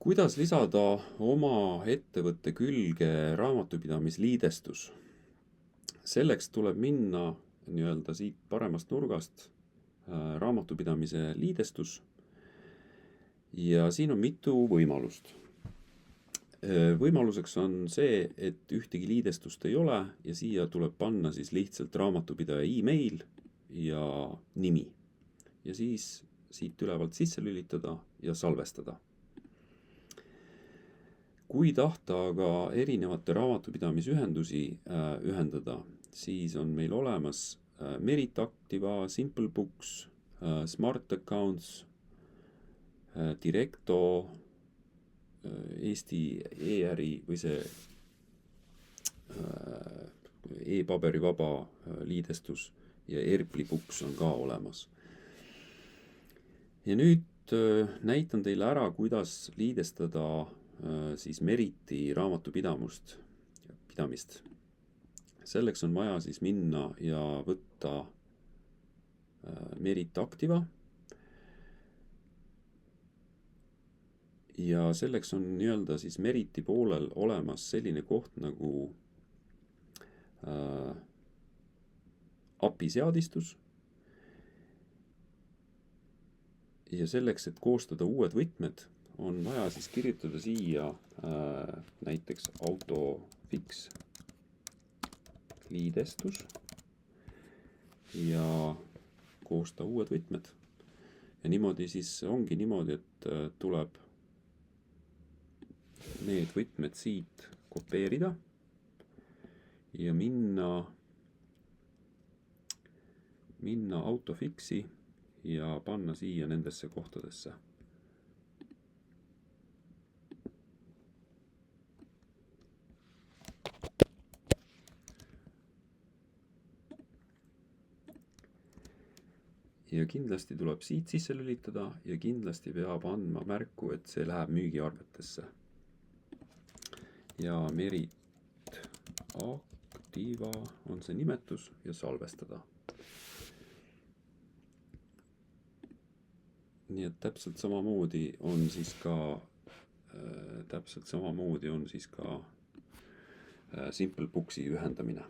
Kuidas lisada oma ettevõtte külge raamatupidamisliidestus? Selleks tuleb minna nii-öelda siit paremast nurgast raamatupidamise liidestus ja siin on mitu võimalust. Võimaluseks on see, et ühtegi liidestust ei ole ja siia tuleb panna siis lihtsalt raamatupidaja email ja nimi. Ja siis siit ülevalt sisse lülitada ja salvestada. Kui tahta aga erinevate raamatupidamisühendusi ühendada, siis on meil olemas Merit Activa, SimpleBooks, Smart Accounts, Directo, Eesti e-äri või see e-paberivaba liidestus ja Erplibooks on ka olemas. Ja nüüd näitan teile ära, kuidas liidestada siis Meriti raamatupidamist. Selleks on vaja siis minna ja võtta Merit Activa. Ja selleks on nii-öelda siis Meriti poolel olemas selline koht nagu API seadistus. Ja selleks, et koostada uued võtmed, on vaja siis kirjutada siia näiteks AutoFix liidestus ja koosta uued võtmed. Ja niimoodi siis ongi niimoodi, et tuleb need võtmed siit kopeerida ja minna AutoFixi ja panna siia nendesse kohtadesse. Ja kindlasti tuleb siit sisse lülitada ja kindlasti peab andma märku, et see läheb müügiarvetesse. Ja Merit Activa on see nimetus ja salvestada. Nii et täpselt samamoodi on siis ka SimpleBooksi ühendamine.